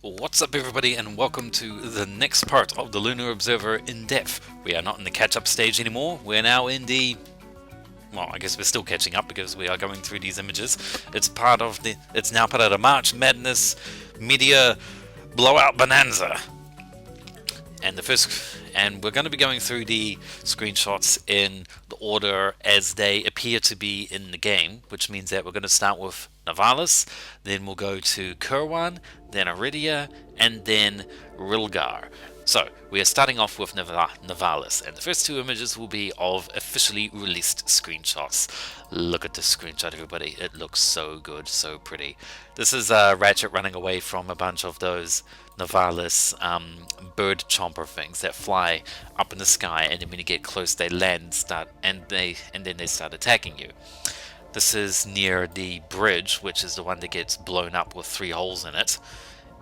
What's up, everybody, and welcome to the next part of the Lunar Observer in depth. We are not in the catch-up stage anymore. We're now in the... well, I guess we're still catching up because we are going through these images. It's now part of the March Madness Media Blowout Bonanza. And we're going to be going through the screenshots in the order as they appear to be in the game, which means that we're going to start with Novalis, then we'll go to Kurwan, then Iridia, and then Rilgar. So, we are starting off with Novalis, and the first two images will be of officially released screenshots. Look at this screenshot, everybody. It looks so good, so pretty. This is Ratchet running away from a bunch of those Novalis bird chomper things that fly up in the sky, and then when you get close they land, and then they start attacking you. This is near the bridge, which is the one that gets blown up with 3 holes in it.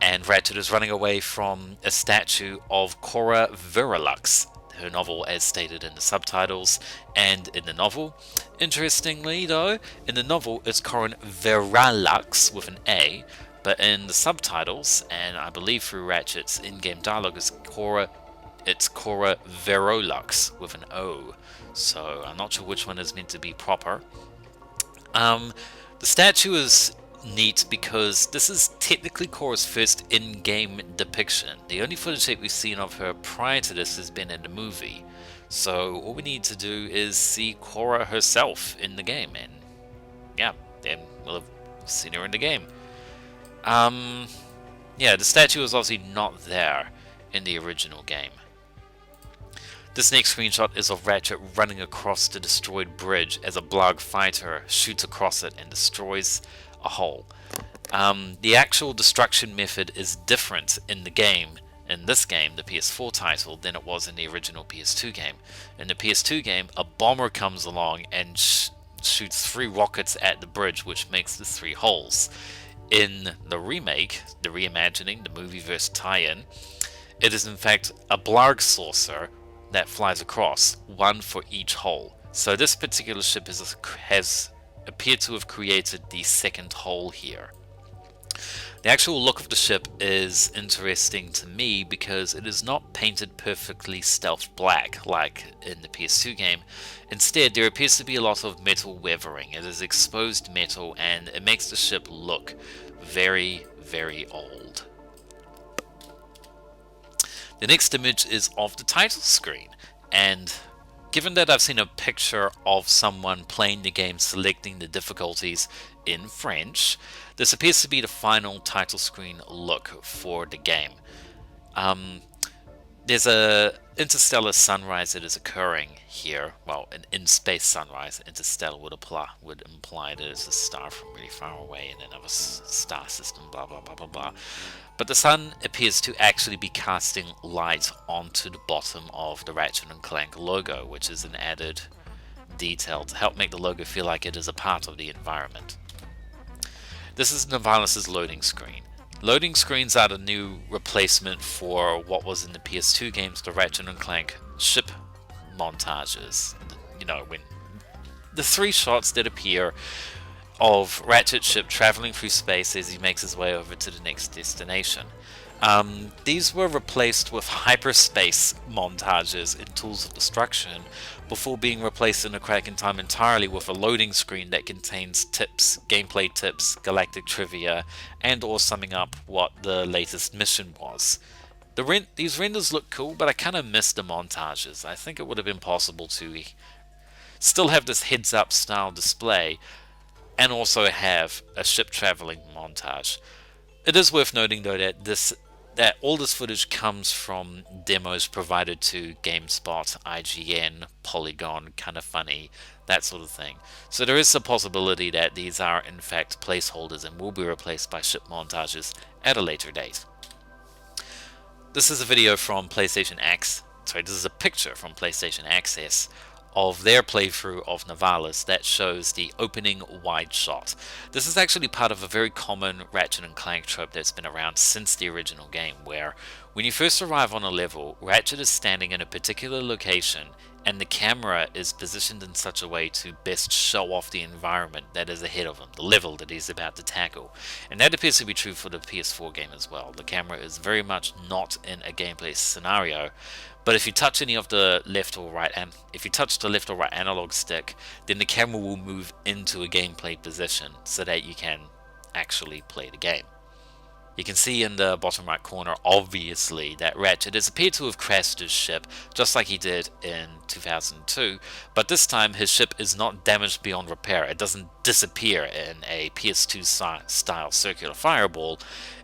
And Ratchet is running away from a statue of Cora Veralux, her novel as stated in the subtitles and in the novel. Interestingly though, in the novel it's Cora Veralux with an A, but in the subtitles, and I believe through Ratchet's in-game dialogue, it's Cora Verolux with an O. So I'm not sure which one is meant to be proper. The statue is neat because this is technically Cora's first in-game depiction. The only footage that we've seen of her prior to this has been in the movie. So all we need to do is see Cora herself in the game, and yeah, then we'll have seen her in the game. Yeah, the statue is obviously not there in the original game. This next screenshot is of Ratchet running across the destroyed bridge as a Blarg fighter shoots across it and destroys a hole. The actual destruction method is different in the game, in this game, the PS4 title, than it was in the original PS2 game. In the PS2 game, a bomber comes along and shoots 3 rockets at the bridge, which makes the 3 holes. In the remake, the reimagining, the movieverse tie-in, it is in fact a Blarg saucer that flies across, 1 for each hole. So this particular ship has appeared to have created the second hole here. The actual look of the ship is interesting to me because it is not painted perfectly stealth black like in the PS2 game. Instead, there appears to be a lot of metal weathering. It is exposed metal and it makes the ship look very, very old. The next image is of the title screen, and given that I've seen a picture of someone playing the game selecting the difficulties in French, this appears to be the final title screen look for the game. There's a interstellar sunrise that is occurring here. Well, an in-space sunrise. Interstellar would imply that it's a star from really far away in another star system, blah blah blah blah blah. But the sun appears to actually be casting light onto the bottom of the Ratchet & Clank logo, which is an added detail to help make the logo feel like it is a part of the environment. This is Novalis' loading screen. Loading screens are the new replacement for what was in the PS2 games, the Ratchet & Clank ship montages. You know, when the 3 shots that appear of Ratchet's ship traveling through space as he makes his way over to the next destination. These were replaced with hyperspace montages in Tools of Destruction before being replaced in A Crack in Time entirely with a loading screen that contains tips, gameplay tips, galactic trivia, and or summing up what the latest mission was. These renders look cool, but I kind of miss the montages. I think it would have been possible to still have this heads-up style display and also have a ship traveling montage. It is worth noting though that all this footage comes from demos provided to GameSpot, IGN, Polygon, Kinda Funny, that sort of thing. So there is a possibility that these are in fact placeholders and will be replaced by ship montages at a later date. This is a video from PlayStation X. Sorry, this is a picture from PlayStation Access of their playthrough of Novalis that shows the opening wide shot. This is actually part of a very common Ratchet & Clank trope that's been around since the original game, where when you first arrive on a level, Ratchet is standing in a particular location and the camera is positioned in such a way to best show off the environment that is ahead of him, the level that he's about to tackle. And that appears to be true for the PS4 game as well. The camera is very much not in a gameplay scenario, but if you touch any of the left or right, and if you touch the left or right analog stick, then the camera will move into a gameplay position so that you can actually play the game. You can see in the bottom right corner, obviously, that Ratchet has appeared to have crashed his ship, just like he did in 2002, but this time his ship is not damaged beyond repair. It doesn't disappear in a PS2 style circular fireball.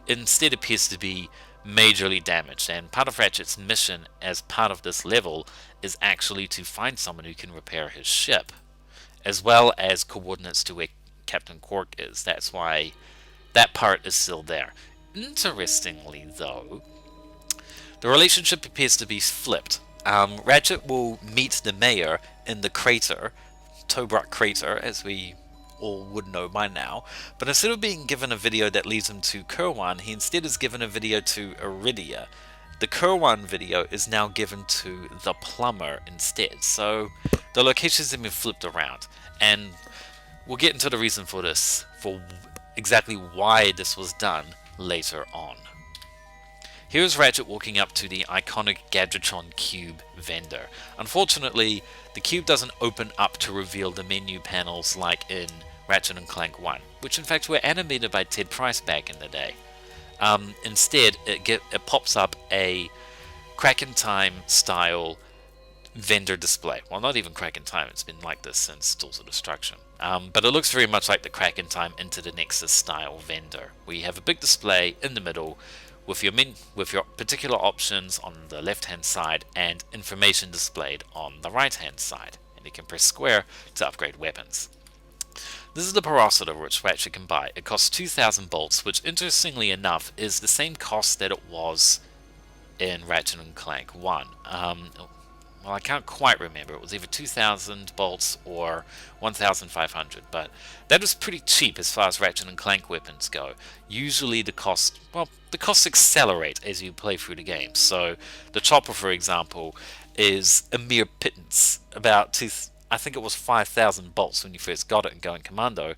It instead appears to be majorly damaged, and part of Ratchet's mission as part of this level is actually to find someone who can repair his ship, as well as coordinates to where Captain Quark is. That's why that part is still there. Interestingly, though, the relationship appears to be flipped. Ratchet will meet the mayor in the crater, Tobruk crater, as we all would know by now, but instead of being given a video that leads him to Kirwan, he instead is given a video to Iridia. The Kirwan video is now given to the plumber instead, so the locations have been flipped around, and we'll get into the reason for this, for exactly why this was done later on. Here's Ratchet walking up to the iconic Gadgetron Cube vendor. Unfortunately, the cube doesn't open up to reveal the menu panels like in Ratchet & Clank 1, which in fact were animated by Ted Price back in the day. Instead, it pops up a Crack in Time style vendor display. Well, not even Crack in Time, it's been like this since Tools of Destruction. But it looks very much like the Crack in Time Into the Nexus style vendor, where you have a big display in the middle with your particular options on the left hand side and information displayed on the right hand side, and you can press square to upgrade weapons. This is the Parasiter which Ratchet can buy. It costs 2,000 bolts, which interestingly enough is the same cost that it was in Ratchet & Clank 1. Well, I can't quite remember. It was either 2,000 bolts or 1,500, but that was pretty cheap as far as Ratchet & Clank weapons go. Usually the costs accelerate as you play through the game. So the chopper, for example, is a mere pittance, I think it was 5,000 bolts when you first got it in Going Commando,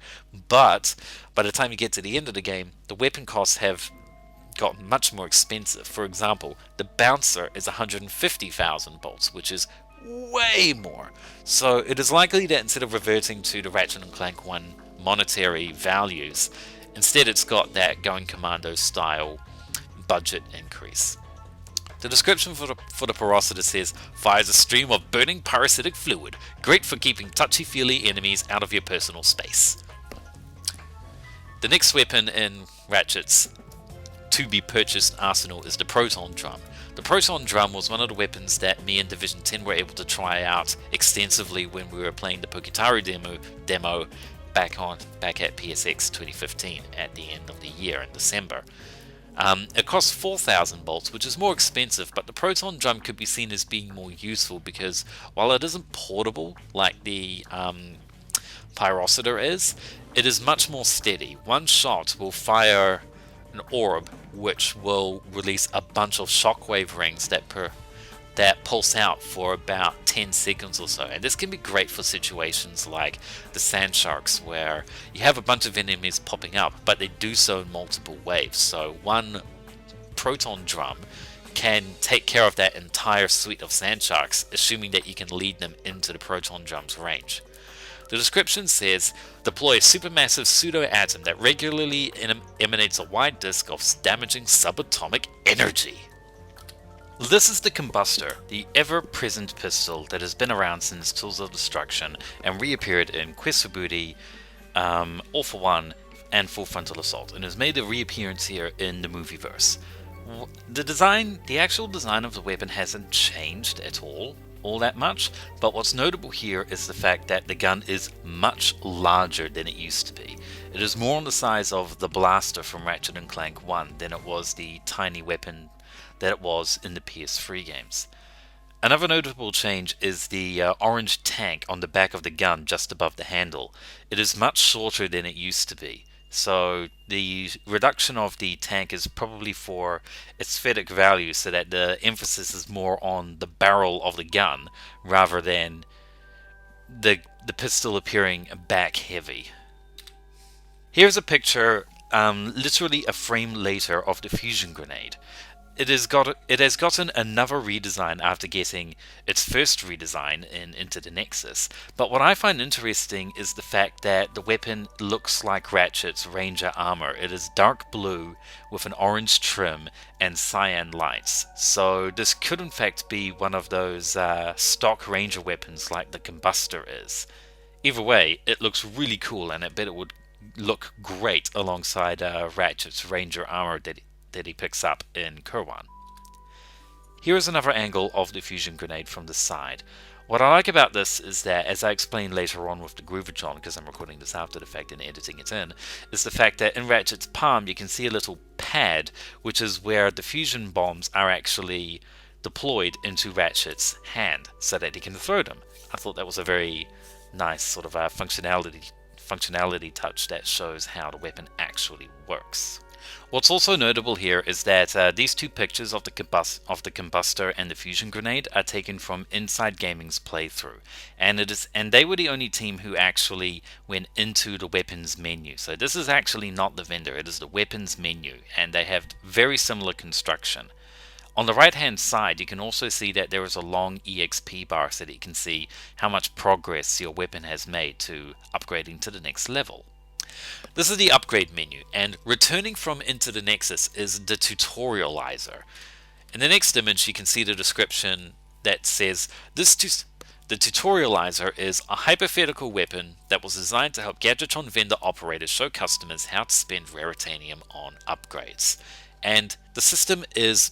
but by the time you get to the end of the game, the weapon costs have got much more expensive. For example, the bouncer is 150,000 bolts, which is way more. So it is likely that instead of reverting to the Ratchet & Clank 1 monetary values, instead it's got that Going Commando style budget increase. The description for the Parasiter says, fires a stream of burning parasitic fluid, great for keeping touchy-feely enemies out of your personal space. The next weapon in Ratchet's to-be-purchased arsenal is the Proton Drum. The Proton Drum was one of the weapons that me and Division 10 were able to try out extensively when we were playing the Pokitaru demo back at PSX 2015 at the end of the year in December. It costs 4,000 bolts, which is more expensive, but the Proton Drum could be seen as being more useful because while it isn't portable like the Pyrocitor is, it is much more steady. One shot will fire an orb which will release a bunch of shockwave rings that pulse out for about 10 seconds or so, and this can be great for situations like the Sand Sharks where you have a bunch of enemies popping up but they do so in multiple waves, so one Proton Drum can take care of that entire suite of Sand Sharks, assuming that you can lead them into the Proton Drum's range. The description says, deploy a supermassive pseudo-atom that regularly emanates a wide disk of damaging subatomic energy. This is the Combustor, the ever-present pistol that has been around since Tools of Destruction and reappeared in Quest for Booty, All for One, and Full Frontal Assault, and has made a reappearance here in the movieverse. The actual design of the weapon hasn't changed at all that much, but what's notable here is the fact that the gun is much larger than it used to be. It is more on the size of the blaster from Ratchet & Clank 1 than it was the tiny weapon that it was in the PS3 games. Another notable change is the orange tank on the back of the gun just above the handle. It is much shorter than it used to be. So the reduction of the tank is probably for aesthetic value, so that the emphasis is more on the barrel of the gun rather than the pistol appearing back heavy. Here's a picture, literally a frame later, of the fusion grenade. It has gotten another redesign after getting its first redesign in Into the Nexus, but what I find interesting is the fact that the weapon looks like Ratchet's Ranger armor. It is dark blue with an orange trim and cyan lights, so this could in fact be one of those stock Ranger weapons like the Combustor is. Either way, it looks really cool, and I bet it would look great alongside Ratchet's Ranger armor that he picks up in Kurwan. Here is another angle of the fusion grenade from the side. What I like about this is that, as I explain later on with the Groovajon, because I'm recording this after the fact and editing it in, is the fact that in Ratchet's palm you can see a little pad, which is where the fusion bombs are actually deployed into Ratchet's hand, so that he can throw them. I thought that was a very nice sort of functionality touch that shows how the weapon actually works. What's also notable here is that these two pictures of the Combustor and the fusion grenade are taken from Inside Gaming's playthrough, and they were the only team who actually went into the weapons menu. So this is actually not the vendor, it is the weapons menu, and they have very similar construction. On the right hand side, you can also see that there is a long EXP bar, so that you can see how much progress your weapon has made to upgrading to the next level. This is the upgrade menu, and returning from Into the Nexus is the tutorializer. In the next image you can see the description that says, the tutorializer is a hypothetical weapon that was designed to help Gadgetron vendor operators show customers how to spend Raritanium on upgrades. And the system is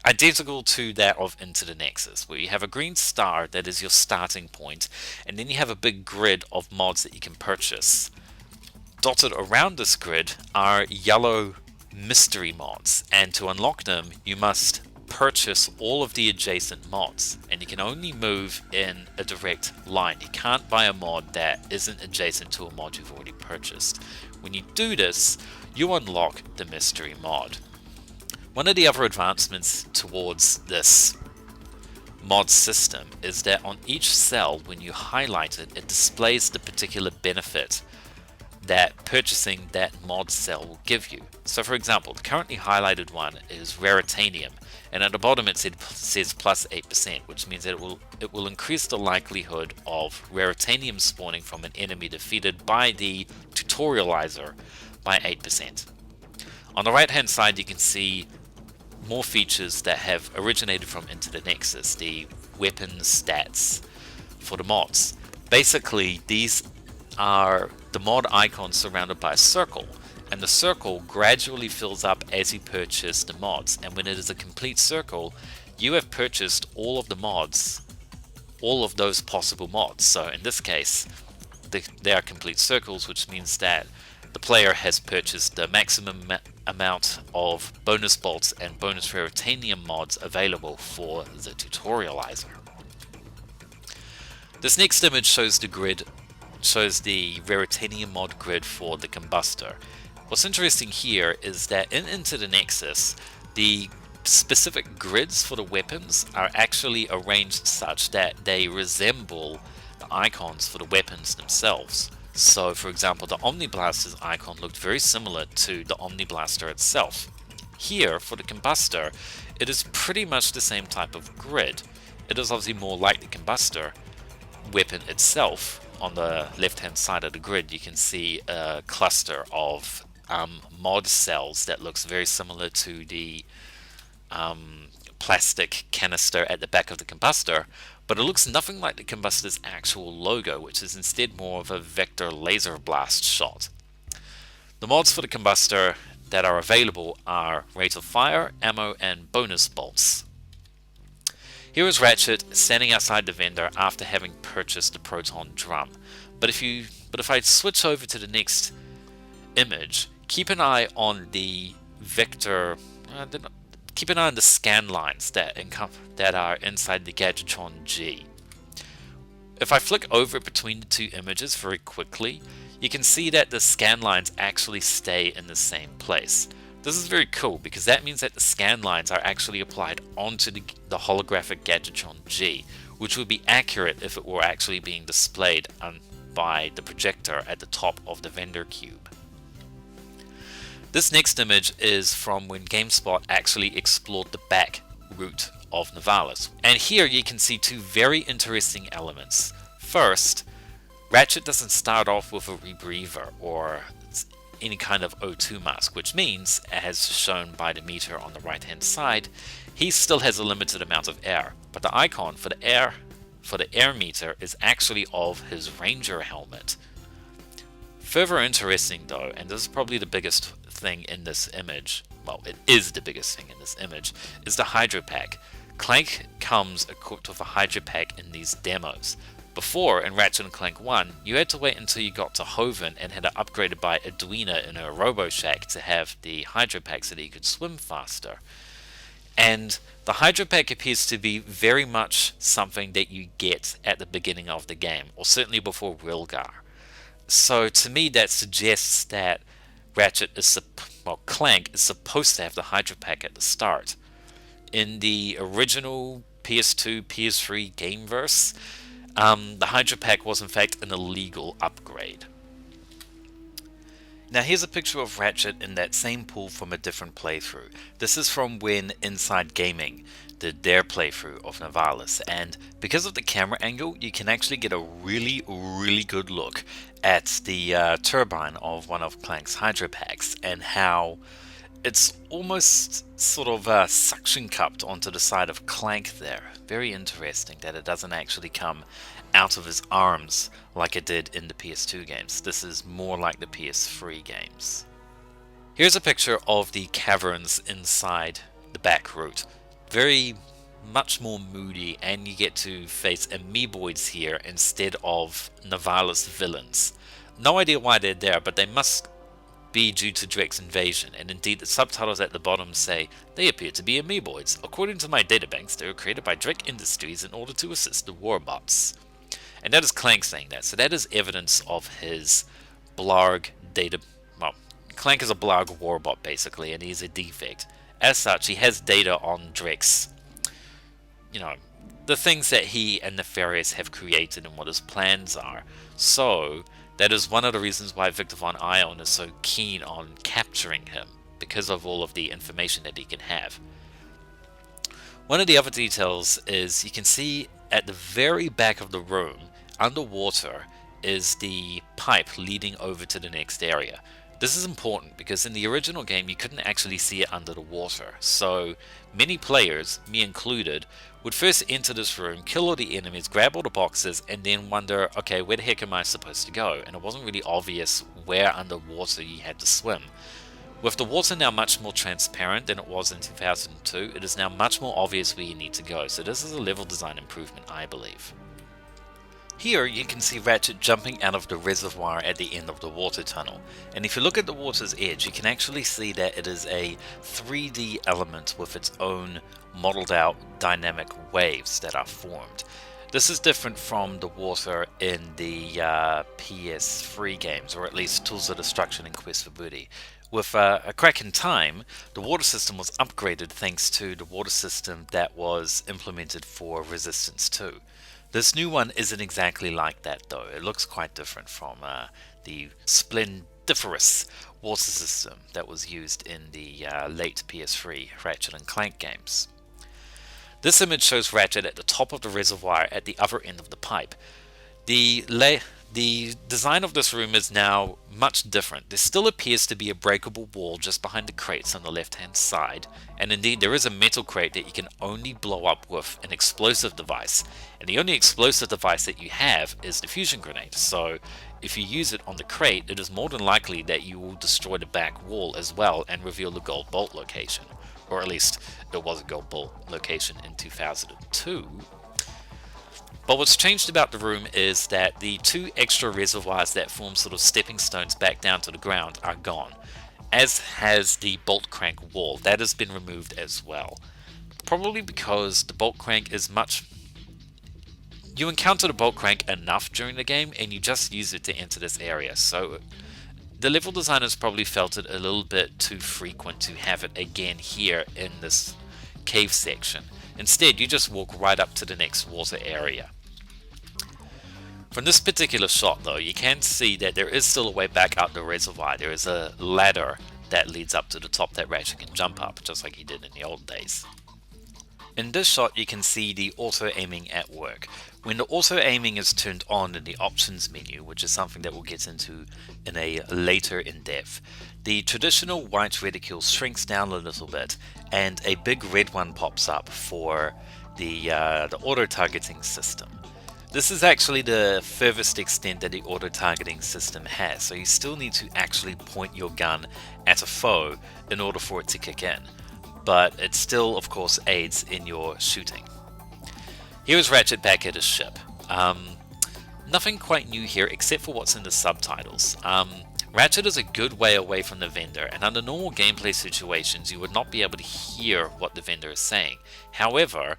identical to that of Into the Nexus, where you have a green star that is your starting point, and then you have a big grid of mods that you can purchase. Dotted around this grid are yellow mystery mods, and to unlock them you must purchase all of the adjacent mods, and you can only move in a direct line. You can't buy a mod that isn't adjacent to a mod you've already purchased. When you do this, you unlock the mystery mod. One of the other advancements towards this mod system is that on each cell, when you highlight it, it displays the particular benefit that purchasing that mod cell will give you. So for example, the currently highlighted one is Raritanium, and at the bottom it says plus 8%, which means that it will increase the likelihood of Raritanium spawning from an enemy defeated by the tutorializer by 8%. On the right hand side you can see more features that have originated from Into the Nexus, the weapon stats for the mods. Basically, these are the mod icons surrounded by a circle, and the circle gradually fills up as you purchase the mods, and when it is a complete circle, you have purchased all of the mods, all of those possible mods. So in this case, they are complete circles, which means that the player has purchased the maximum amount of bonus bolts and bonus Raritanium mods available for the tutorializer. This next image shows the Raritanium mod grid for the Combustor. What's interesting here is that in Into the Nexus, the specific grids for the weapons are actually arranged such that they resemble the icons for the weapons themselves. So for example, the Omniblaster's icon looked very similar to the Omniblaster itself. Here, for the Combustor, it is pretty much the same type of grid. It is obviously more like the Combustor weapon itself. On the left hand side of the grid you can see a cluster of mod cells that looks very similar to the plastic canister at the back of the Combustor, but it looks nothing like the Combustor's actual logo, which is instead more of a vector laser blast shot. The mods for the Combustor that are available are rate of fire, ammo, and bonus bolts. Here is Ratchet standing outside the vendor after having purchased the proton drum. But if I switch over to the next image, keep an eye on the vector. Keep an eye on the scan lines that are inside the Gadgetron G. If I flick over between the two images very quickly, you can see that the scan lines actually stay in the same place. This is very cool because that means that the scan lines are actually applied onto the holographic Gadgetron G, which would be accurate if it were actually being displayed by the projector at the top of the vendor cube. This next image is from when GameSpot actually explored the back route of Novalis. And here you can see two very interesting elements. First, Ratchet doesn't start off with a rebreather or any kind of O2 mask, which means, as shown by the meter on the right hand side, he still has a limited amount of air, but the icon for the air meter is actually of his Ranger helmet. Further interesting though, and this is probably the biggest thing in this image, well, it is the biggest thing in this image, is the Hydro Pack. Clank comes equipped with a Hydro Pack in these demos. Before, in Ratchet & Clank 1, you had to wait until you got to Hoven and had it upgraded by Edwina in her Robo Shack to have the Hydro Pack so that you could swim faster. And the Hydro Pack appears to be very much something that you get at the beginning of the game, or certainly before Rilgar. So to me that suggests that Clank is supposed to have the Hydro Pack at the start. In the original PS2, PS3 gameverse, the Hydro Pack was in fact an illegal upgrade. Now here's a picture of Ratchet in that same pool from a different playthrough. This is from when Inside Gaming did their playthrough of Novalis, and because of the camera angle you can actually get a really good look at the turbine of one of Clank's Hydro Packs and how it's almost sort of suction cupped onto the side of Clank there. Very interesting that it doesn't actually come out of his arms like it did in the PS2 games. This is more like the PS3 games. Here's a picture of the caverns inside the back route. Very much more moody, and you get to face amoeboids here instead of Novalis villains. No idea why they're there, but they must be due to Drake's invasion, and indeed the subtitles at the bottom say, "They appear to be amoeboids. According to my databanks, they were created by Drake Industries in order to assist the warbots." And that is Clank saying that, so that is evidence of his Blarg data. Well, Clank is a Blarg warbot basically, and he's a defect. As such, he has data on Drake's, the things that he and Nefarious have created and what his plans are. So that is one of the reasons why Victor Von Ion is so keen on capturing him, because of all of the information that he can have. One of the other details is you can see at the very back of the room, underwater, is the pipe leading over to the next area. This is important because in the original game you couldn't actually see it under the water, so many players, me included, would first enter this room, kill all the enemies, grab all the boxes, and then wonder, okay, where the heck am I supposed to go? And it wasn't really obvious where underwater you had to swim. With the water now much more transparent than it was in 2002, it is now much more obvious where you need to go, so this is a level design improvement, I believe. Here you can see Ratchet jumping out of the reservoir at the end of the water tunnel, and if you look at the water's edge you can actually see that it is a 3D element with its own modeled out dynamic waves that are formed. This is different from the water in the PS3 games, or at least Tools of Destruction and Quest for Booty. With A Crack in Time, the water system was upgraded thanks to the water system that was implemented for Resistance 2. This new one isn't exactly like that though. It looks quite different from the splendiferous water system that was used in the late PS3 Ratchet & Clank games. This image shows Ratchet at the top of the reservoir at the other end of the pipe. The design of this room is now much different. There still appears to be a breakable wall just behind the crates on the left hand side, and indeed there is a metal crate that you can only blow up with an explosive device, and the only explosive device that you have is the fusion grenade, so if you use it on the crate it is more than likely that you will destroy the back wall as well and reveal the gold bolt location, or at least it was a gold bolt location in 2002. But what's changed about the room is that the two extra reservoirs that form sort of stepping stones back down to the ground are gone, as has the bolt crank wall. That has been removed as well. Probably because the bolt crank is much You encounter the bolt crank enough during the game, and you just use it to enter this area, so the level designers probably felt it a little bit too frequent to have it again here in this cave section. Instead, you just walk right up to the next water area. From this particular shot though, you can see that there is still a way back up the reservoir. There is a ladder that leads up to the top that Ratchet can jump up, just like he did in the old days. In this shot you can see the auto-aiming at work. When the auto-aiming is turned on in the options menu, which is something that we'll get into in a later in-depth, the traditional white reticule shrinks down a little bit and a big red one pops up for the auto-targeting system. This is actually the furthest extent that the auto-targeting system has, so you still need to actually point your gun at a foe in order for it to kick in. But it still, of course, aids in your shooting. Here is Ratchet back at his ship. Nothing quite new here except for what's in the subtitles. Ratchet is a good way away from the vendor, and under normal gameplay situations you would not be able to hear what the vendor is saying. However,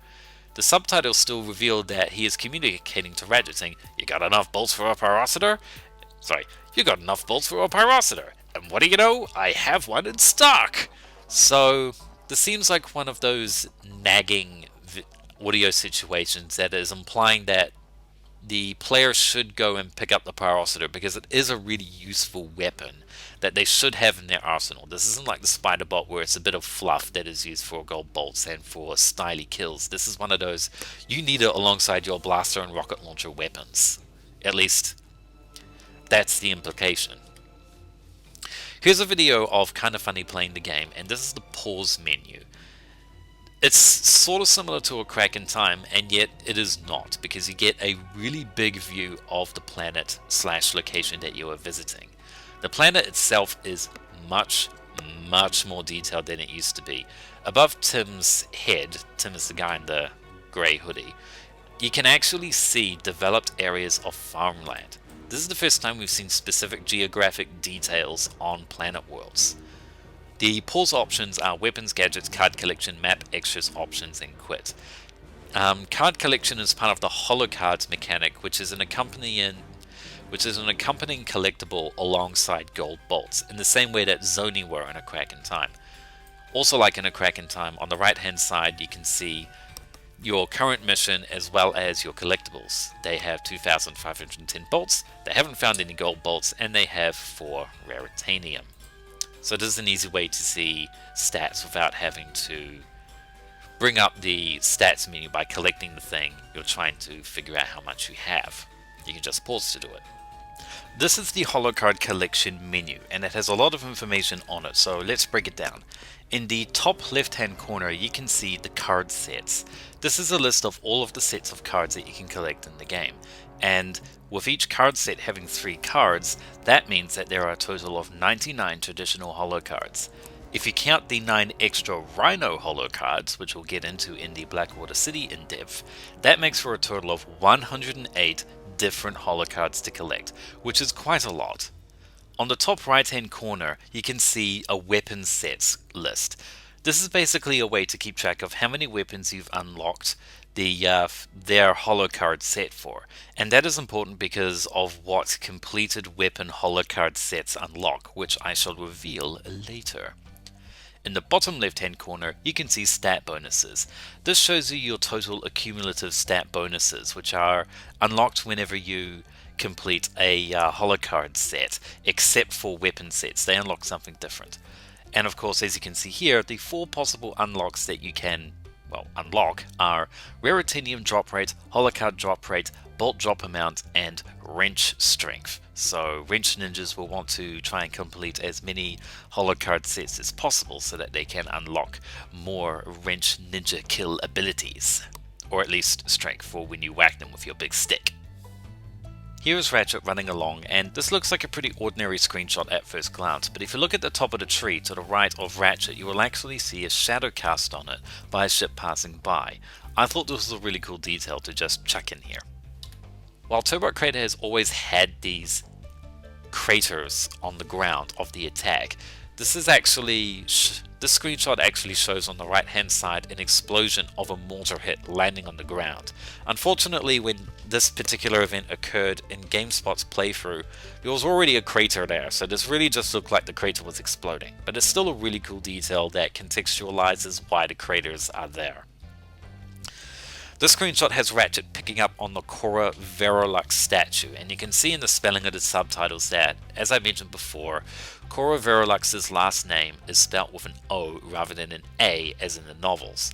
the subtitles still reveal that he is communicating to Ratchet saying, "You got enough bolts for a pyrocitor? Sorry, you got enough bolts for a pyrocitor. And what do you know? I have one in stock!" So this seems like one of those nagging audio situations that is implying that the player should go and pick up the pyrocitor because it is a really useful weapon that they should have in their arsenal. This isn't like the spider bot where it's a bit of fluff that is used for gold bolts and for styly kills. This is one of those, you need it alongside your blaster and rocket launcher weapons. At least that's the implication. Here's a video of Kinda Funny playing the game, and this is the pause menu. It's sort of similar to a Crack in Time, and yet it is not, because you get a really big view of the planet / location that you are visiting. The planet itself is much more detailed than it used to be. Above Tim's head, Tim is the guy in the grey hoodie, you can actually see developed areas of farmland. This is the first time we've seen specific geographic details on planet worlds. The pause options are weapons, gadgets, card collection, map, extras, options, and quit. Card collection is part of the holocards mechanic, which is an accompanying collectible alongside gold bolts, in the same way that Zoni were in a Crack in Time. Also, like in a Crack in Time, on the right hand side you can see your current mission as well as your collectibles. They have 2,510 bolts, they haven't found any gold bolts, and they have 4 raritanium. So this is an easy way to see stats without having to bring up the stats menu by collecting the thing you're trying to figure out how much you have. You can just pause to do it. This is the holocard collection menu, and it has a lot of information on it, so let's break it down. In the top left hand corner you can see the card sets. This is a list of all of the sets of cards that you can collect in the game, and with each card set having 3 cards, that means that there are a total of 99 traditional holo cards. If you count the 9 extra Rhino holo cards, which we'll get into in the Blackwater City in depth, that makes for a total of 108 different holo cards to collect, which is quite a lot. On the top right hand corner you can see a weapons sets list. This is basically a way to keep track of how many weapons you've unlocked their holocard set for, and that is important because of what completed weapon holocard sets unlock, which I shall reveal later. In the bottom left hand corner you can see stat bonuses. This shows you your total accumulative stat bonuses, which are unlocked whenever you complete a holocard set, except for weapon sets. They unlock something different. And of course, as you can see here, the 4 possible unlocks that you can unlock are raritanium drop rate, holocard drop rate, bolt drop amount, and wrench strength. So wrench ninjas will want to try and complete as many holocard sets as possible so that they can unlock more wrench ninja kill abilities, or at least strength for when you whack them with your big stick. Here is Ratchet running along, and this looks like a pretty ordinary screenshot at first glance, but if you look at the top of the tree to the right of Ratchet, you will actually see a shadow cast on it by a ship passing by. I thought this was a really cool detail to just chuck in here. While Turbot Crater has always had these craters on the ground of the attack, This is actually, this screenshot actually shows on the right hand side an explosion of a mortar hit landing on the ground. Unfortunately, when this particular event occurred in GameSpot's playthrough, there was already a crater there, so this really just looked like the crater was exploding. But it's still a really cool detail that contextualizes why the craters are there. This screenshot has Ratchet picking up on the Cora Verolux statue, and you can see in the spelling of the subtitles that, as I mentioned before, Cora Verolux's last name is spelt with an O rather than an A as in the novels.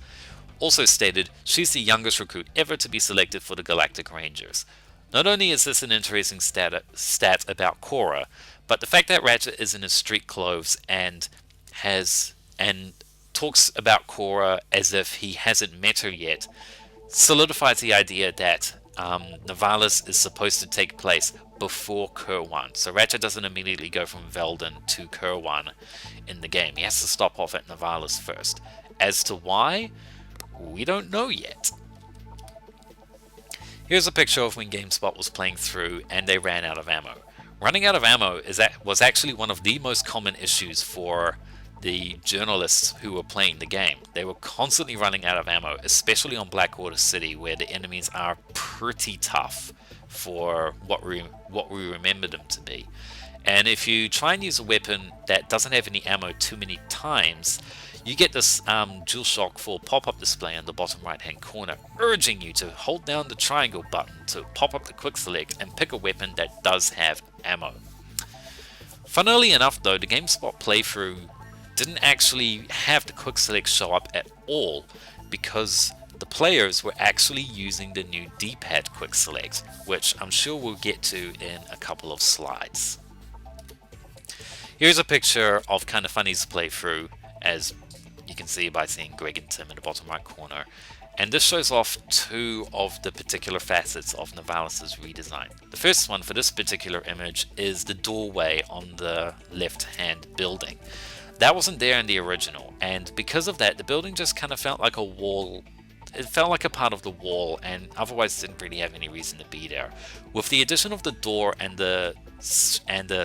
Also stated, she's the youngest recruit ever to be selected for the Galactic Rangers. Not only is this an interesting stat about Cora, but the fact that Ratchet is in his street clothes and talks about Cora as if he hasn't met her yet solidifies the idea that Novalis is supposed to take place before Kerwan. So Ratchet doesn't immediately go from Veldin to Kerwan in the game. He has to stop off at Novalis first. As to why, we don't know yet. Here's a picture of when GameSpot was playing through and they ran out of ammo. Running out of ammo was actually one of the most common issues for the journalists who were playing the game. They were constantly running out of ammo, especially on Blackwater City, where the enemies are pretty tough for what we remember them to be. And if you try and use a weapon that doesn't have any ammo too many times, you get this DualShock 4 pop-up display in the bottom right hand corner, urging you to hold down the triangle button to pop up the quick select and pick a weapon that does have ammo. Funnily enough though, the GameSpot playthrough didn't actually have the quick select show up at all because the players were actually using the new D-pad quick select, which I'm sure we'll get to in a couple of slides. Here's a picture of Kinda Funny's playthrough, as you can see by seeing Greg and Tim in the bottom right corner, and this shows off two of the particular facets of Novalis' redesign. The first one for this particular image is the doorway on the left-hand building. That wasn't there in the original, and because of that, the building just kind of felt like a wall. It felt like a part of the wall, and otherwise didn't really have any reason to be there. With the addition of the door and the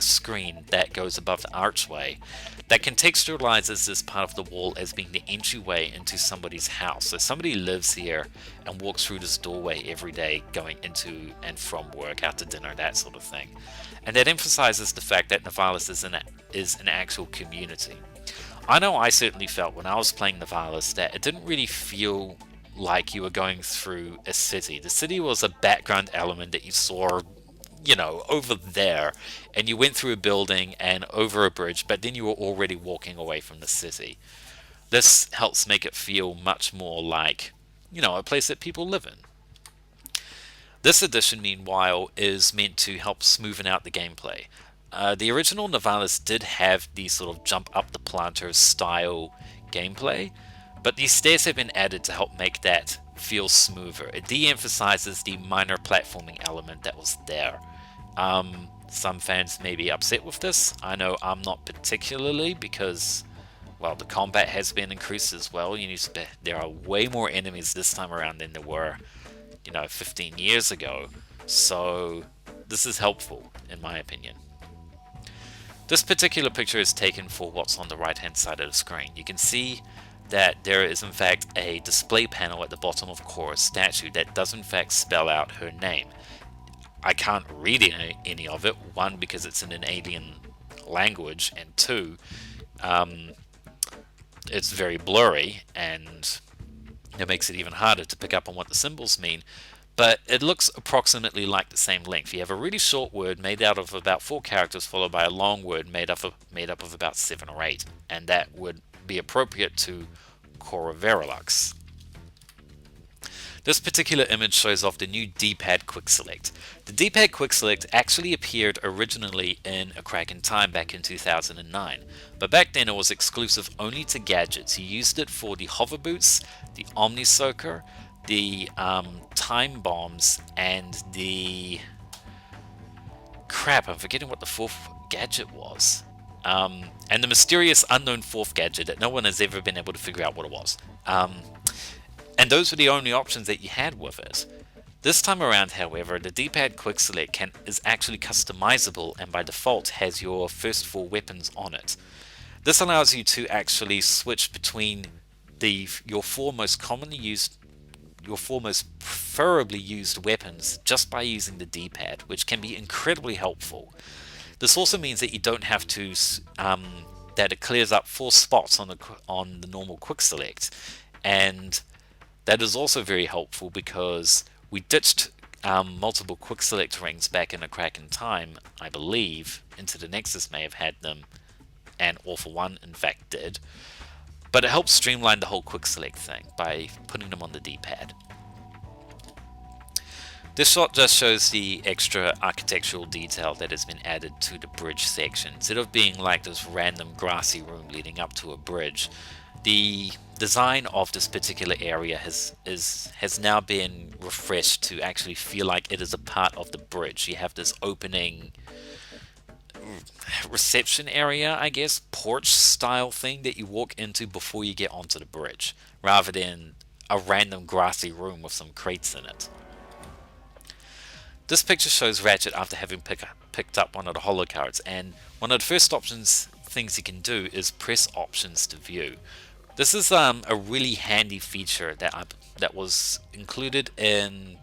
screen that goes above the archway, that contextualizes this part of the wall as being the entryway into somebody's house. So somebody lives here and walks through this doorway every day, going into and from work, out to dinner, that sort of thing. And that emphasizes the fact that Novalis is an actual community. I know I certainly felt when I was playing Novalis that it didn't really feel like you were going through a city. The city was a background element that you saw, over there, and you went through a building and over a bridge, but then you were already walking away from the city. This helps make it feel much more like, a place that people live in. This edition, meanwhile, is meant to help smoothen out the gameplay. The original Novalis did have the sort of jump up the planter style gameplay, but these stairs have been added to help make that feel smoother. It de-emphasizes the minor platforming element that was there. Some fans may be upset with this. I know I'm not particularly, because, well, the combat has been increased as well. There are way more enemies this time around than there were 15 years ago, so this is helpful in my opinion. This particular picture is taken for what's on the right hand side of the screen. You can see that there is in fact a display panel at the bottom of Cora's statue that does in fact spell out her name. I can't read any of it, one, because it's in an alien language, and two, it's very blurry and it makes it even harder to pick up on what the symbols mean, but it looks approximately like the same length. You have a really short word made out of about 4 characters followed by a long word made up of about 7 or 8, and that would be appropriate to Cora Verolux. This particular image shows off the new D-pad quick select. The D-pad quick select actually appeared originally in A Crack in Time back in 2009, but back then it was exclusive only to gadgets. You used it for the hover boots, the Omni Soaker, the time bombs, and the... crap, I'm forgetting what the 4th gadget was. And the mysterious unknown 4th gadget that no one has ever been able to figure out what it was. And those were the only options that you had with it. This time around, however, the D-pad quick select is actually customizable and by default has your first 4 weapons on it. This allows you to actually switch between your four most preferably used weapons just by using the D-pad, which can be incredibly helpful. This also means that you don't have to that it clears up 4 spots on the normal quick select, and that is also very helpful because we ditched multiple quick select rings back in a crack in time, I believe. Into the Nexus may have had them, and All for One in fact did, but it helps streamline the whole quick select thing by putting them on the D-pad. This shot just shows the extra architectural detail that has been added to the bridge section. Instead of being like this random grassy room leading up to a bridge, the design of this particular area has now been refreshed to actually feel like it is a part of the bridge. You have this opening reception area, I guess, porch style thing that you walk into before you get onto the bridge, rather than a random grassy room with some crates in it. This picture shows Ratchet after having picked up one of the holo cards, and one of the first things you can do is press options to view. This is a really handy feature that was included in,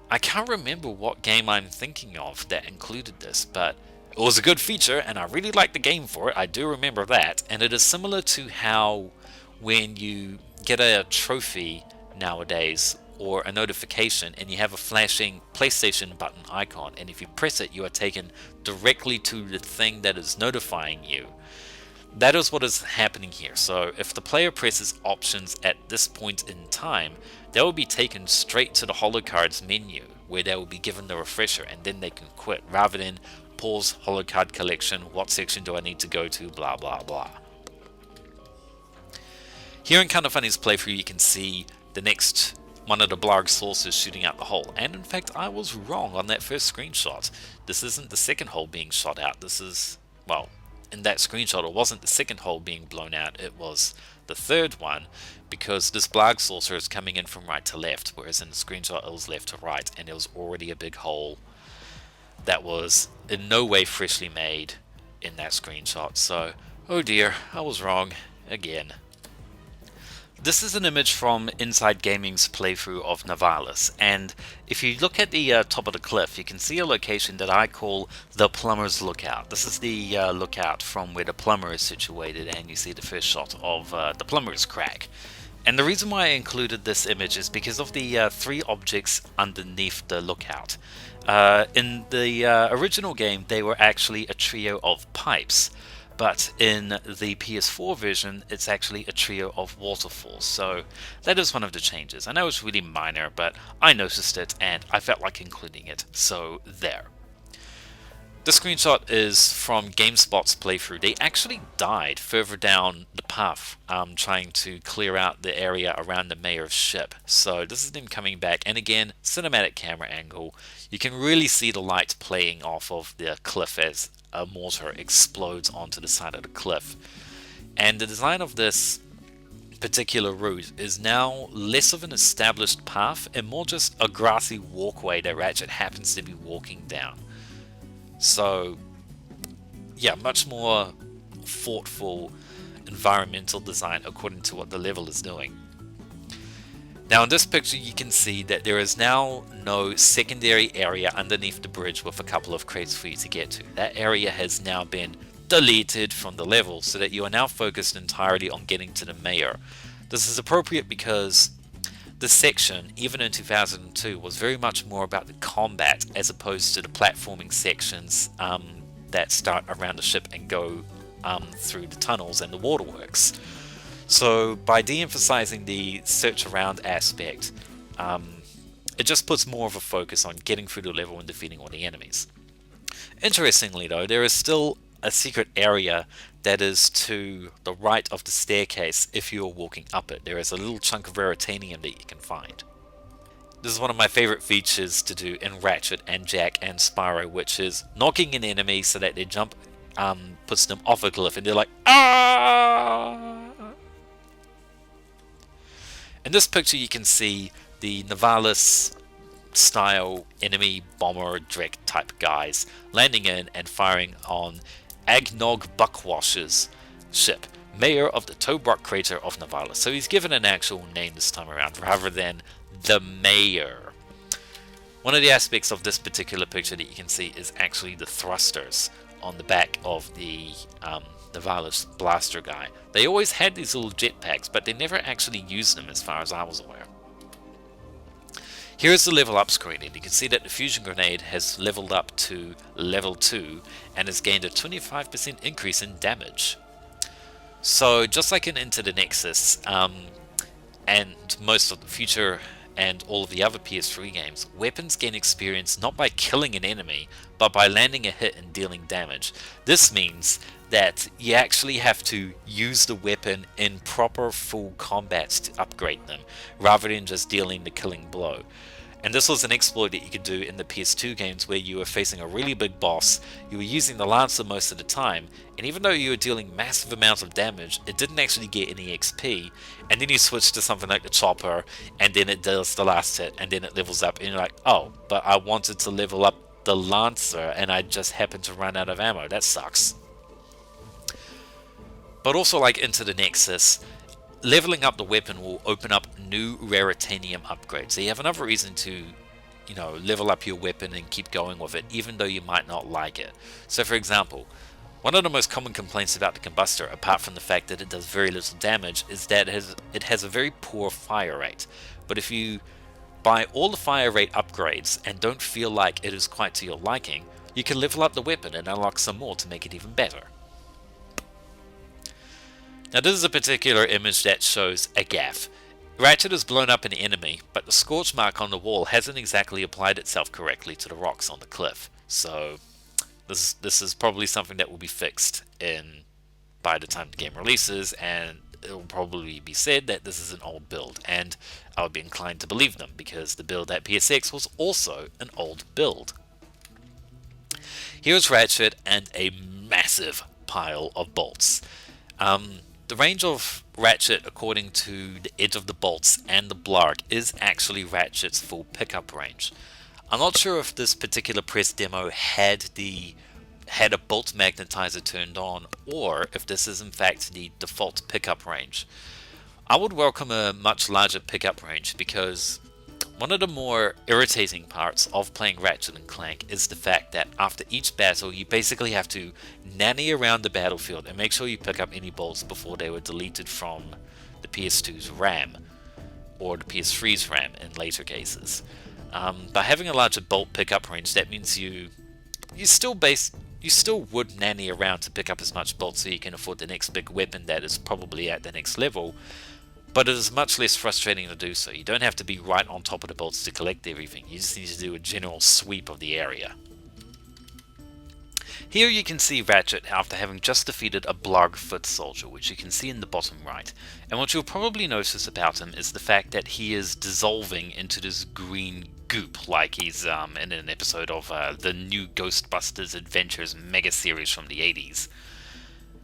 I can't remember what game I'm thinking of that included this, but it was a good feature and I really liked the game for it. I do remember that, and it is similar to how when you get a trophy nowadays or a notification and you have a flashing PlayStation button icon, and if you press it you are taken directly to the thing that is notifying you. That is what is happening here. So if the player presses options at this point in time, they will be taken straight to the holocards menu where they will be given the refresher, and then they can quit rather than pause holocard collection, what section do I need to go to, blah blah blah. Here in Kinda Funny's playthrough you can see the next one of the blarg sources shooting out the hole, and in fact I was wrong on that first screenshot. This isn't the second hole being shot out, this is, well, in that screenshot it wasn't the second hole being blown out, it was the third one, because this blarg saucer is coming in from right to left, whereas in the screenshot it was left to right, and there was already a big hole that was in no way freshly made in that screenshot. So, oh dear, I was wrong again. This is an image from Inside Gaming's playthrough of Novalis, and if you look at the top of the cliff, you can see a location that I call the Plumber's Lookout. This is the lookout from where the plumber is situated, and you see the first shot of the plumber's crack. And the reason why I included this image is because of the 3 objects underneath the lookout. In the original game, they were actually a trio of pipes. But in the PS4 version, it's actually a trio of waterfalls, so that is one of the changes. I know it's really minor, but I noticed it and I felt like including it, so there. The screenshot is from GameSpot's playthrough. They actually died further down the path trying to clear out the area around the mayor's ship. So this is them coming back, and again, cinematic camera angle. You can really see the light playing off of the cliff as a mortar explodes onto the side of the cliff. And the design of this particular route is now less of an established path and more just a grassy walkway that Ratchet happens to be walking down. So yeah, much more thoughtful environmental design according to what the level is doing. Now in this picture you can see that there is now no secondary area underneath the bridge with a couple of crates for you to get to. That area has now been deleted from the level so that you are now focused entirely on getting to the mayor. This is appropriate because this section, even in 2002, was very much more about the combat as opposed to the platforming sections that start around the ship and go through the tunnels and the waterworks. So by de-emphasizing the search around aspect, it just puts more of a focus on getting through the level and defeating all the enemies. Interestingly though, there is still a secret area that is to the right of the staircase if you are walking up it. There is a little chunk of raritanium that you can find. This is one of my favorite features to do in Ratchet and Jak and Spyro, which is knocking an enemy so that their jump puts them off a cliff and they're like, ah! In this picture you can see the Novalis style enemy bomber Drek type guys landing in and firing on Agnog Buckwash's ship, mayor of the Tobruk crater of Novalis. So he's given an actual name this time around rather than the mayor. One of the aspects of this particular picture that you can see is actually the thrusters on the back of the Novalis blaster guy. They always had these little jetpacks, but they never actually used them as far as I was aware. Here's the level up screen, and you can see that the fusion grenade has leveled up to level 2 and has gained a 25% increase in damage. So just like in Into the Nexus and most of the future and all of the other PS3 games, weapons gain experience not by killing an enemy, but by landing a hit and dealing damage. This means that you actually have to use the weapon in proper full combat to upgrade them, rather than just dealing the killing blow. And this was an exploit that you could do in the PS2 games where you were facing a really big boss, you were using the Lancer most of the time, and even though you were dealing massive amounts of damage, it didn't actually get any XP, and then you switch to something like the Chopper, and then it does the last hit, and then it levels up, and you're like, oh, but I wanted to level up the Lancer, and I just happened to run out of ammo. That sucks. But also, like Into the Nexus, leveling up the weapon will open up new Raritanium upgrades. So you have another reason to, level up your weapon and keep going with it, even though you might not like it. So for example, one of the most common complaints about the Combustor, apart from the fact that it does very little damage, is that it has a very poor fire rate. But if you buy all the fire rate upgrades and don't feel like it is quite to your liking, you can level up the weapon and unlock some more to make it even better. Now this is a particular image that shows a gaff. Ratchet has blown up an enemy, but the scorch mark on the wall hasn't exactly applied itself correctly to the rocks on the cliff. So this is probably something that will be fixed by the time the game releases, and it will probably be said that this is an old build, and I would be inclined to believe them, because the build at PSX was also an old build. Here's Ratchet and a massive pile of bolts. The range of Ratchet, according to the edge of the bolts and the blarg, is actually Ratchet's full pickup range. I'm not sure if this particular press demo had a bolt magnetizer turned on, or if this is in fact the default pickup range. I would welcome a much larger pickup range, because one of the more irritating parts of playing Ratchet and Clank is the fact that after each battle you basically have to nanny around the battlefield and make sure you pick up any bolts before they were deleted from the PS2's RAM, or the PS3's RAM in later cases. By having a larger bolt pickup range, that means you still would nanny around to pick up as much bolts so you can afford the next big weapon that is probably at the next level, but it is much less frustrating to do so. You don't have to be right on top of the bolts to collect everything, you just need to do a general sweep of the area. Here you can see Ratchet after having just defeated a blarg foot soldier, which you can see in the bottom right, and what you'll probably notice about him is the fact that he is dissolving into this green goop, like he's in an episode of the new Ghostbusters Adventures mega series from the 80s.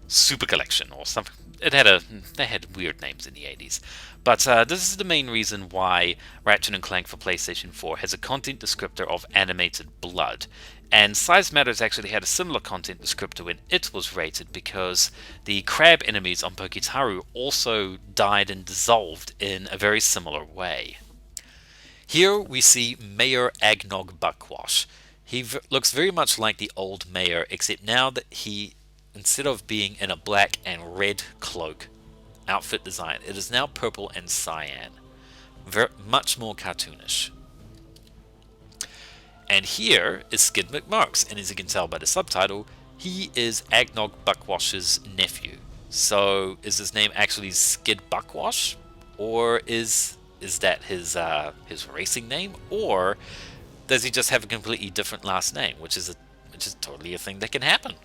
Super Collection or something. They had weird names in the 80s. But this is the main reason why Ratchet and Clank for PlayStation 4 has a content descriptor of animated blood. And Size Matters actually had a similar content descriptor when it was rated, because the crab enemies on Pokitaru also died and dissolved in a very similar way. Here we see Mayor Agnog Buckwash. He looks very much like the old mayor, except now that he, instead of being in a black and red cloak outfit design, it is now purple and cyan. Much more cartoonish. And here is Skid McMurks, and as you can tell by the subtitle, he is Agnog Buckwash's nephew. So is his name actually Skid Buckwash, or is that his racing name, or does he just have a completely different last name, which is totally a thing that can happen.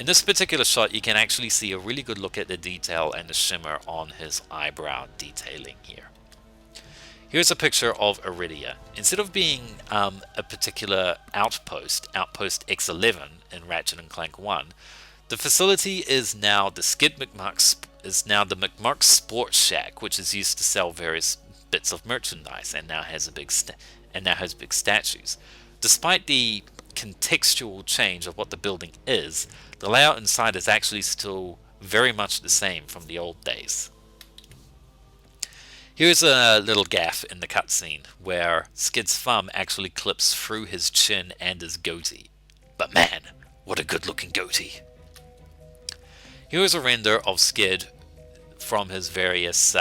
In this particular shot, you can actually see a really good look at the detail and the shimmer on his eyebrow detailing here. Here's a picture of Iridia. Instead of being a particular outpost X11 in Ratchet and Clank 1, the facility is now the McMurk Sports Shack, which is used to sell various bits of merchandise, and now has big statues. Despite the contextual change of what the building is, the layout inside is actually still very much the same from the old days. Here's a little gaff in the cutscene where Skid's thumb actually clips through his chin and his goatee. But man, what a good looking goatee. Here is a render of Skid from his various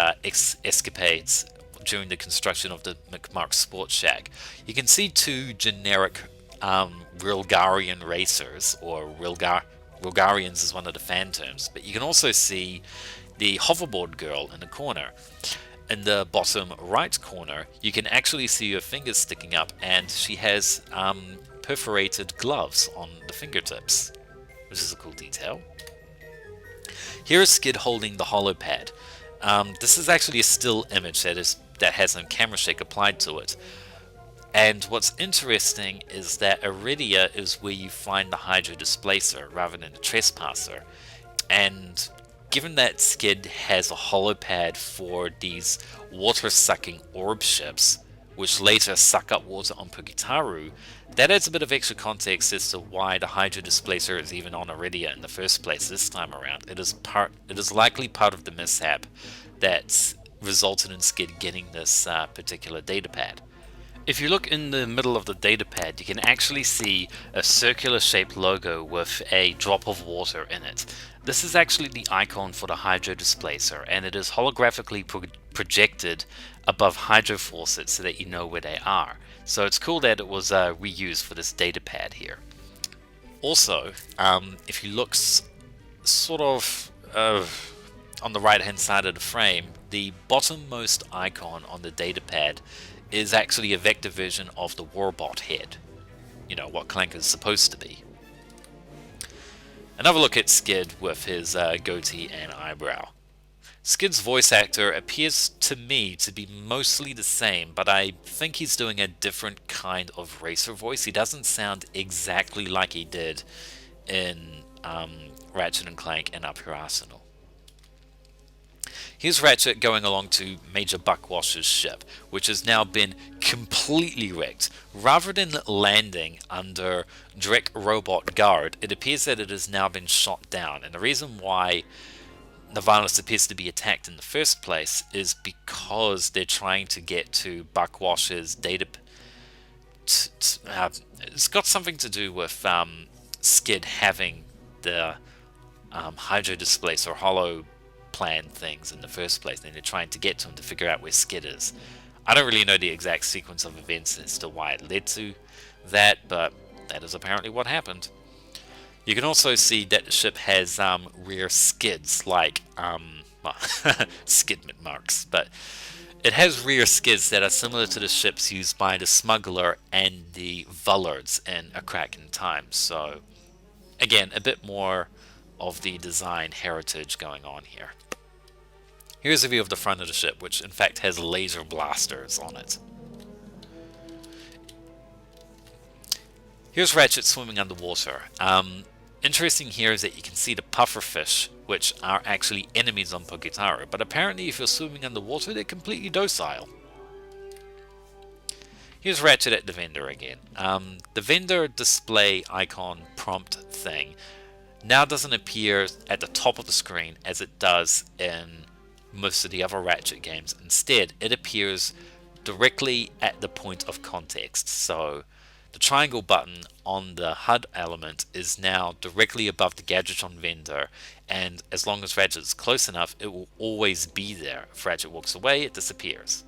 escapades during the construction of the McMark Sports Shack. You can see two generic Rilgarian racers, or Rilgarians is one of the fan terms, but you can also see the hoverboard girl in the corner. In the bottom right corner, you can actually see her fingers sticking up, and she has perforated gloves on the fingertips, which is a cool detail. Here is Skid holding the holopad. This is actually a still image that has some camera shake applied to it. And what's interesting is that Iridia is where you find the Hydro Displacer rather than the Trespasser. And given that Skid has a holopad for these water-sucking orb ships, which later suck up water on Pugitaru, that adds a bit of extra context as to why the Hydro Displacer is even on Iridia in the first place this time around. It is likely part of the mishap that's resulted in Skid getting this particular datapad. If you look in the middle of the datapad, you can actually see a circular shaped logo with a drop of water in it. This is actually the icon for the Hydro Displacer, and it is holographically projected above Hydro Faucets so that you know where they are. So it's cool that it was reused for this datapad here. Also, if you look sort of on the right hand side of the frame, the bottommost icon on the datapad is actually a vector version of the Warbot head. You know, what Clank is supposed to be. Another look at Skid with his goatee and eyebrow. Skid's voice actor appears to me to be mostly the same, but I think he's doing a different kind of racer voice. He doesn't sound exactly like he did in Ratchet & Clank and Up Your Arsenal. Here's Ratchet going along to Major Buckwash's ship, which has now been completely wrecked. Rather than landing under Drek Robot Guard, it appears that it has now been shot down. And the reason why Novalis appears to be attacked in the first place is because they're trying to get to Buckwash's data. It's got something to do with Skid having the Hydro Displacer Hollow plan things in the first place, and they're trying to get to him to figure out where Skid is. I don't really know the exact sequence of events as to why it led to that, but that is apparently what happened. You can also see that the ship has rear skids, like skidment marks, but it has rear skids that are similar to the ships used by the Smuggler and the Vullards in A Crack in Time. So again, a bit more of the design heritage going on here. Here's a view of the front of the ship, which in fact has laser blasters on it. Here's Ratchet swimming underwater. Interesting here is that you can see the pufferfish, which are actually enemies on Pugitaru, but apparently if you're swimming underwater, they're completely docile. Here's Ratchet at the vendor again. The vendor display icon prompt thing now doesn't appear at the top of the screen as it does in most of the other Ratchet games. Instead, it appears directly at the point of context. So the triangle button on the HUD element is now directly above the Gadgetron vendor, and as long as Ratchet is close enough, it will always be there. If Ratchet walks away, it disappears.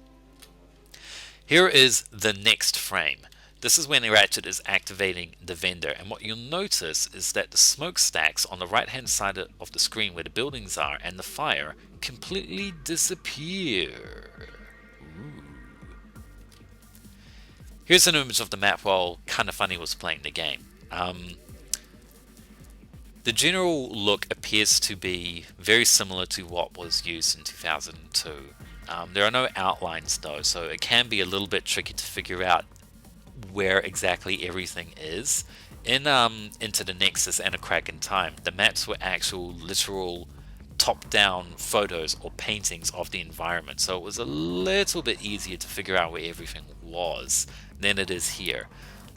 Here is the next frame. This is when Ratchet is activating the vendor, and what you'll notice is that the smokestacks on the right hand side of the screen where the buildings are and the fire completely disappear. Ooh. Here's an image of the map while Kinda Funny was playing the game. The general look appears to be very similar to what was used in 2002. There are no outlines though, so it can be a little bit tricky to figure out where exactly everything is. In Into the Nexus and A Crack in Time, the maps were actual literal top-down photos or paintings of the environment, so it was a little bit easier to figure out where everything was than it is here.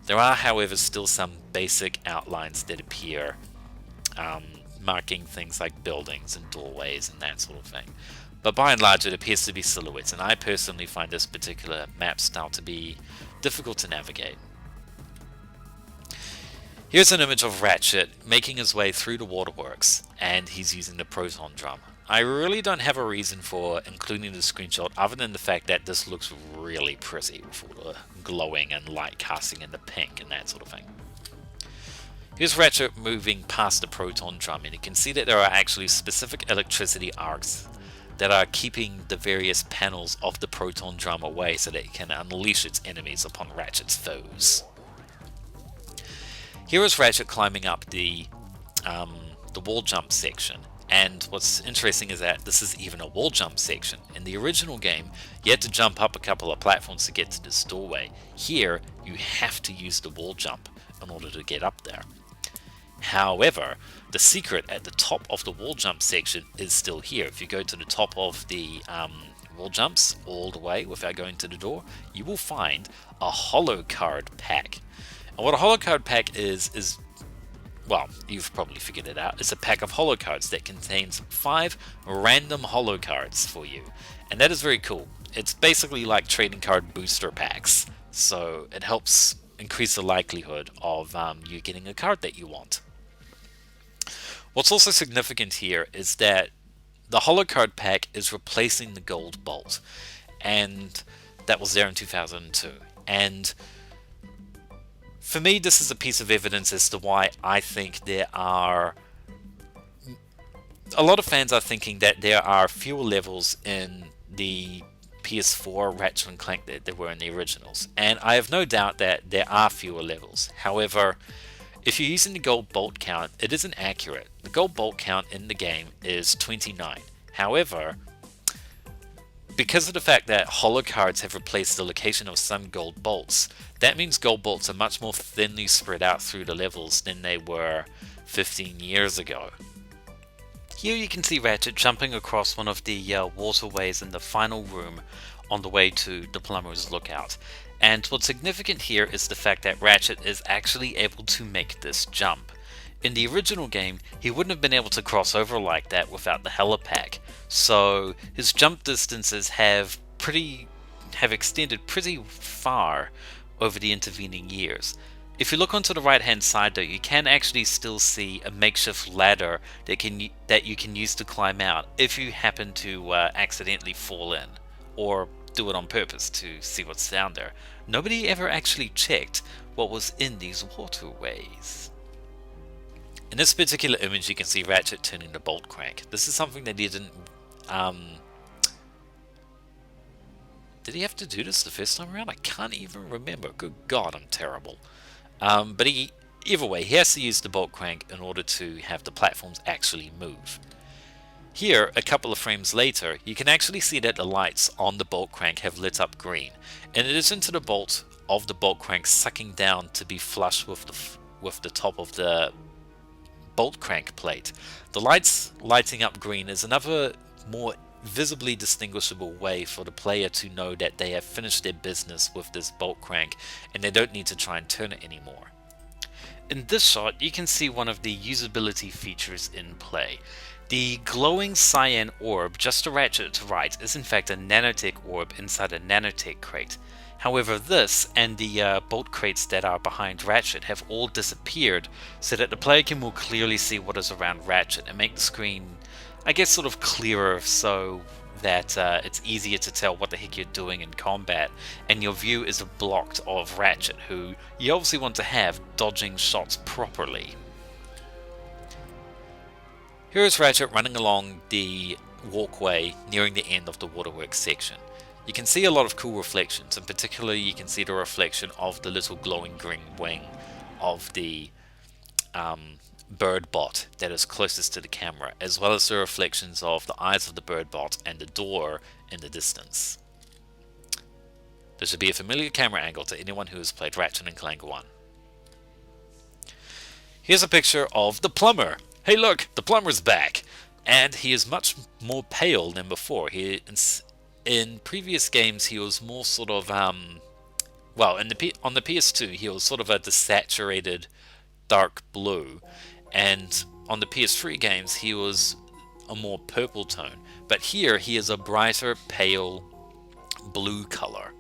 There are, however, still some basic outlines that appear, marking things like buildings and doorways and that sort of thing. But by and large, it appears to be silhouettes, and I personally find this particular map style to be difficult to navigate. Here's an image of Ratchet making his way through the waterworks, and he's using the proton drum. I really don't have a reason for including the screenshot other than the fact that this looks really pretty with all the glowing and light casting in the pink and that sort of thing. Here's Ratchet moving past the proton drum, and you can see that there are actually specific electricity arcs that are keeping the various panels of the proton drum away so that it can unleash its enemies upon Ratchet's foes. Here is Ratchet climbing up the wall jump section, and what's interesting is that this is even a wall jump section. In the original game, you had to jump up a couple of platforms to get to this doorway. Here, you have to use the wall jump in order to get up there. However, the secret at the top of the wall jump section is still here. If you go to the top of the wall jumps all the way without going to the door, you will find a holo card pack. And what a holo card pack is, well, you've probably figured it out. It's a pack of holo cards that contains 5 random holo cards for you. And that is very cool. It's basically like trading card booster packs. So it helps increase the likelihood of you getting a card that you want. What's also significant here is that the holo card pack is replacing the gold bolt, and that was there in 2002. And for me, this is a piece of evidence as to why I think there are a lot of fans are thinking that there are fewer levels in the PS4 Ratchet and Clank that there were in the originals, and I have no doubt that there are fewer levels. However, if you're using the gold bolt count, it isn't accurate. The gold bolt count in the game is 29. However, because of the fact that holo cards have replaced the location of some gold bolts, that means gold bolts are much more thinly spread out through the levels than they were 15 years ago. Here you can see Ratchet jumping across one of the waterways in the final room on the way to the plumber's lookout. And what's significant here is the fact that Ratchet is actually able to make this jump. In the original game, he wouldn't have been able to cross over like that without the helipack, so his jump distances have extended pretty far over the intervening years. If you look onto the right hand side though, you can actually still see a makeshift ladder that you can use to climb out if you happen to accidentally fall in, or do it on purpose to see what's down there. Nobody ever actually checked what was in these waterways. In this particular image you can see Ratchet turning the bolt crank. This is something that he didn't... did he have to do this the first time around? I can't even remember. Good God, I'm terrible. But either way, he has to use the bolt crank in order to have the platforms actually move. Here, a couple of frames later, you can actually see that the lights on the bolt crank have lit up green. In addition to the bolt of the bolt crank sucking down to be flush with the top of the bolt crank plate, the lights lighting up green is another more visibly distinguishable way for the player to know that they have finished their business with this bolt crank and they don't need to try and turn it anymore. In this shot, you can see one of the usability features in play. The glowing cyan orb just to Ratchet to right is in fact a nanotech orb inside a nanotech crate. However, this and the bolt crates that are behind Ratchet have all disappeared so that the player can more clearly see what is around Ratchet and make the screen, I guess, sort of clearer so that it's easier to tell what the heck you're doing in combat, and your view is blocked of Ratchet, who you obviously want to have dodging shots properly. Here is Ratchet running along the walkway nearing the end of the waterworks section. You can see a lot of cool reflections. In particular, you can see the reflection of the little glowing green wing of the bird bot that is closest to the camera, as well as the reflections of the eyes of the bird bot and the door in the distance. This should be a familiar camera angle to anyone who has played Ratchet and Clank 1. Here's a picture of the plumber. Hey look, the plumber's back! And he is much more pale than before. In previous games he was more sort of well, on the PS2 he was sort of a desaturated dark blue, and on the PS3 games he was a more purple tone. But here he is a brighter pale blue color.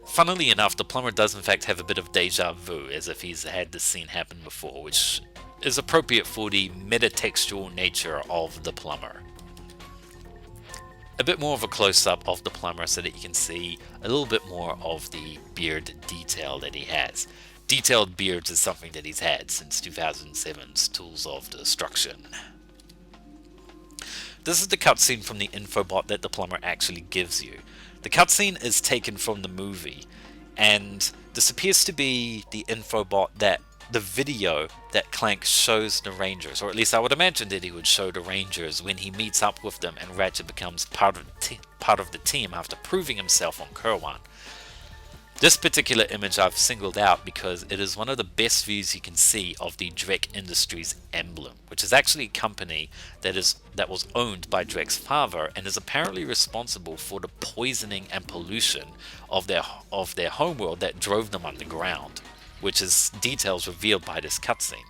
Funnily enough, the plumber does in fact have a bit of deja vu, as if he's had this scene happen before, which is appropriate for the metatextual nature of the plumber. A bit more of a close-up of the plumber so that you can see a little bit more of the beard detail that he has. Detailed beards is something that he's had since 2007's Tools of Destruction. This is the cutscene from the infobot that the plumber actually gives you. The cutscene is taken from the movie, and this appears to be the infobot that the video that Clank shows the Rangers, or at least I would imagine that he would show the Rangers when he meets up with them and Ratchet becomes part of the team after proving himself on Kerwan. This particular image I've singled out because it is one of the best views you can see of the Drek Industries emblem, which is actually a company that was owned by Drek's father and is apparently responsible for the poisoning and pollution of their homeworld that drove them underground, which is details revealed by this cutscene,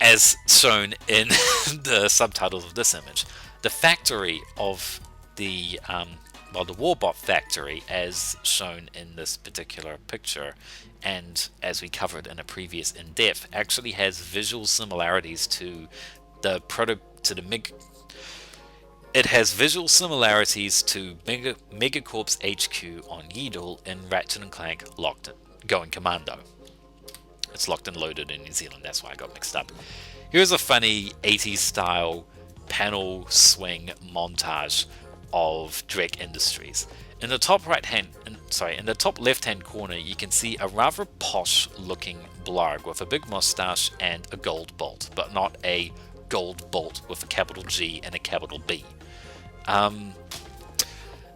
as shown in the subtitles of this image. The factory of the Warbot factory, as shown in this particular picture, and as we covered in a previous in-depth, actually has visual similarities to It has visual similarities to Megacorp's HQ on Yeedle in Ratchet & Clank Going Commando. It's locked and loaded in New Zealand, that's why I got mixed up. Here's a funny 80s style panel swing montage of Drek Industries. In the top left-hand corner, you can see a rather posh-looking blarg with a big mustache and a gold bolt, but not a gold bolt with a capital G and a capital B.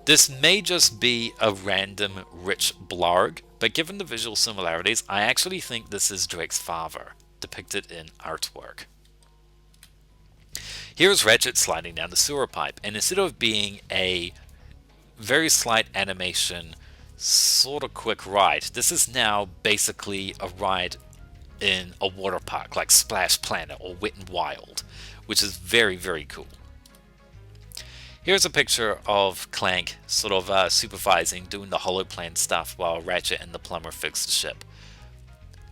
This may just be a random rich blarg, but given the visual similarities, I actually think this is Drek's father, depicted in artwork. Here's Ratchet sliding down the sewer pipe, and instead of being a very slight animation, sort of quick ride, this is now basically a ride in a water park like Splash Planet or Wet n Wild, which is very, very cool. Here's a picture of Clank sort of supervising, doing the holoplan stuff while Ratchet and the plumber fix the ship,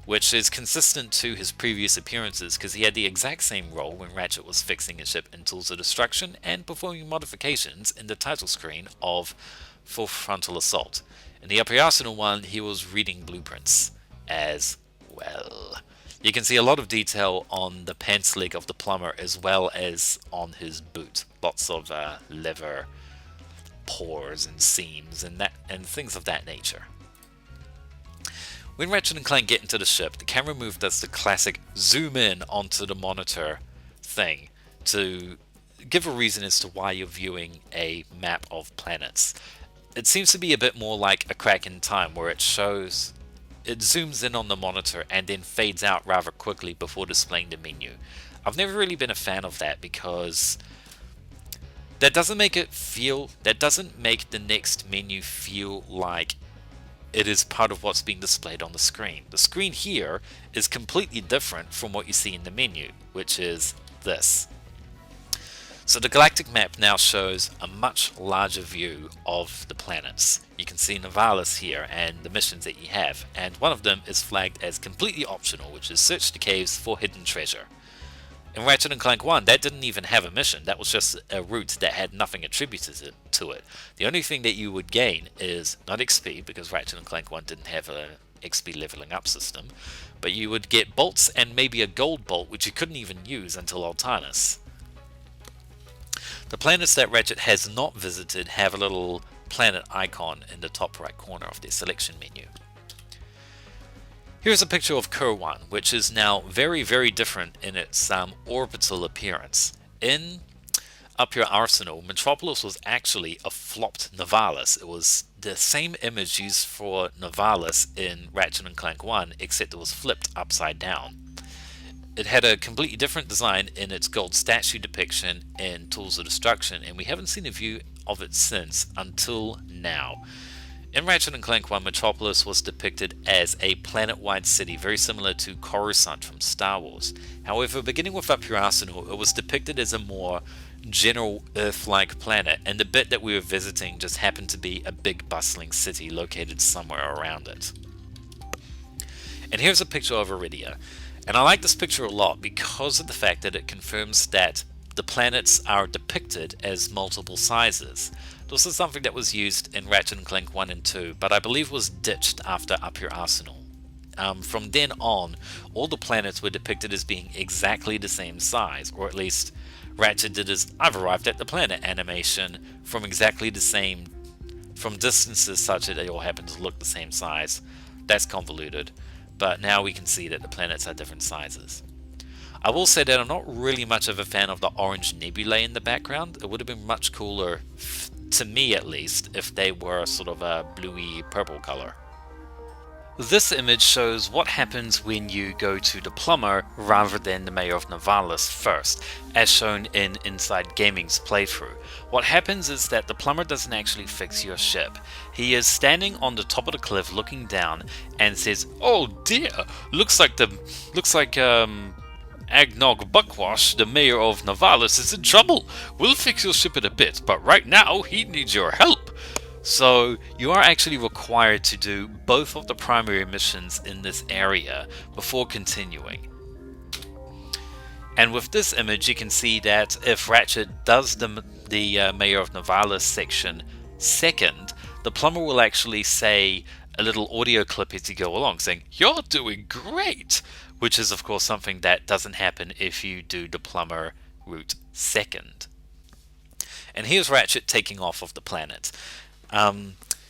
which is consistent to his previous appearances because he had the exact same role when Ratchet was fixing his ship in Tools of Destruction and performing modifications in the title screen of Full Frontal Assault. In the Upper Arsenal one, he was reading blueprints as well. You can see a lot of detail on the pants leg of the plumber as well as on his boot. Lots of leather pores and seams and things of that nature. When Ratchet and Clank get into the ship, the camera move does the classic zoom in onto the monitor thing to give a reason as to why you're viewing a map of planets. It seems to be a bit more like A Crack in Time, where it zooms in on the monitor and then fades out rather quickly before displaying the menu. I've never really been a fan of that because that doesn't make the next menu feel like it is part of what's being displayed on the screen. The screen here is completely different from what you see in the menu, which is this. So the Galactic Map now shows a much larger view of the planets. You can see Novalis here and the missions that you have, and one of them is flagged as completely optional, which is search the caves for hidden treasure. In Ratchet & Clank 1, that didn't even have a mission. That was just a route that had nothing attributed to it. The only thing that you would gain is not XP, because Ratchet & Clank 1 didn't have a XP leveling up system, but you would get bolts and maybe a gold bolt, which you couldn't even use until Altanus. The planets that Ratchet has not visited have a little planet icon in the top right corner of their selection menu. Here's a picture of Kerwan, which is now very, very different in its orbital appearance. In Up Your Arsenal, Metropolis was actually a flopped Novalis. It was the same image used for Novalis in Ratchet & Clank 1, except it was flipped upside down. It had a completely different design in its gold statue depiction in Tools of Destruction, and we haven't seen a view of it since until now. In Ratchet & Clank 1, Metropolis was depicted as a planet-wide city, very similar to Coruscant from Star Wars. However, beginning with Up Your Arsenal, it was depicted as a more general Earth-like planet, and the bit that we were visiting just happened to be a big bustling city located somewhere around it. And here's a picture of Iridia. And I like this picture a lot because of the fact that it confirms that the planets are depicted as multiple sizes. This is something that was used in Ratchet & Clank 1 and 2, but I believe was ditched after Up Your Arsenal. From then on, all the planets were depicted as being exactly the same size, or at least Ratchet did his I've arrived at the planet animation from exactly the same, from distances such that they all happen to look the same size. That's convoluted, but now we can see that the planets are different sizes. I will say that I'm not really much of a fan of the orange nebulae in the background. It would have been much cooler, to me at least, if they were sort of a bluey purple color. This image shows what happens when you go to the plumber rather than the mayor of Novalis first, as shown in Inside Gaming's playthrough. What happens is that the plumber doesn't actually fix your ship. He is standing on the top of the cliff looking down and says, "Oh dear, looks like Agnog Buckwash, the mayor of Novalis, is in trouble. We'll fix your ship in a bit, but right now he needs your help." So you are actually required to do both of the primary missions in this area before continuing. And with this image you can see that if Ratchet does the Mayor of Novalis section second, the plumber will actually say a little audio clip as you go along saying, "You're doing great," which is of course something that doesn't happen if you do the plumber route second. And here's Ratchet taking off of the planet.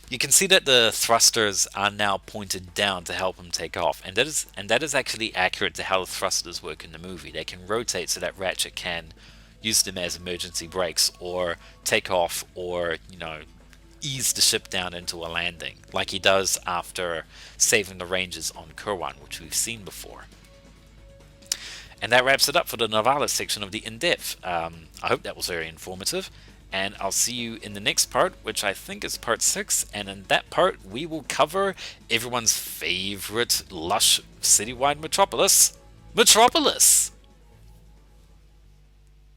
You can see that the thrusters are now pointed down to help him take off, and that is actually accurate to how the thrusters work in the movie. They can rotate so that Ratchet can use them as emergency brakes, or take off, or ease the ship down into a landing, like he does after saving the Rangers on Kurwan, which we've seen before. And that wraps it up for the Novalis section of the In-Depth. I hope that was very informative. And I'll see you in the next part, which I think is part 6, and in that part we will cover everyone's favorite lush citywide metropolis, Metropolis!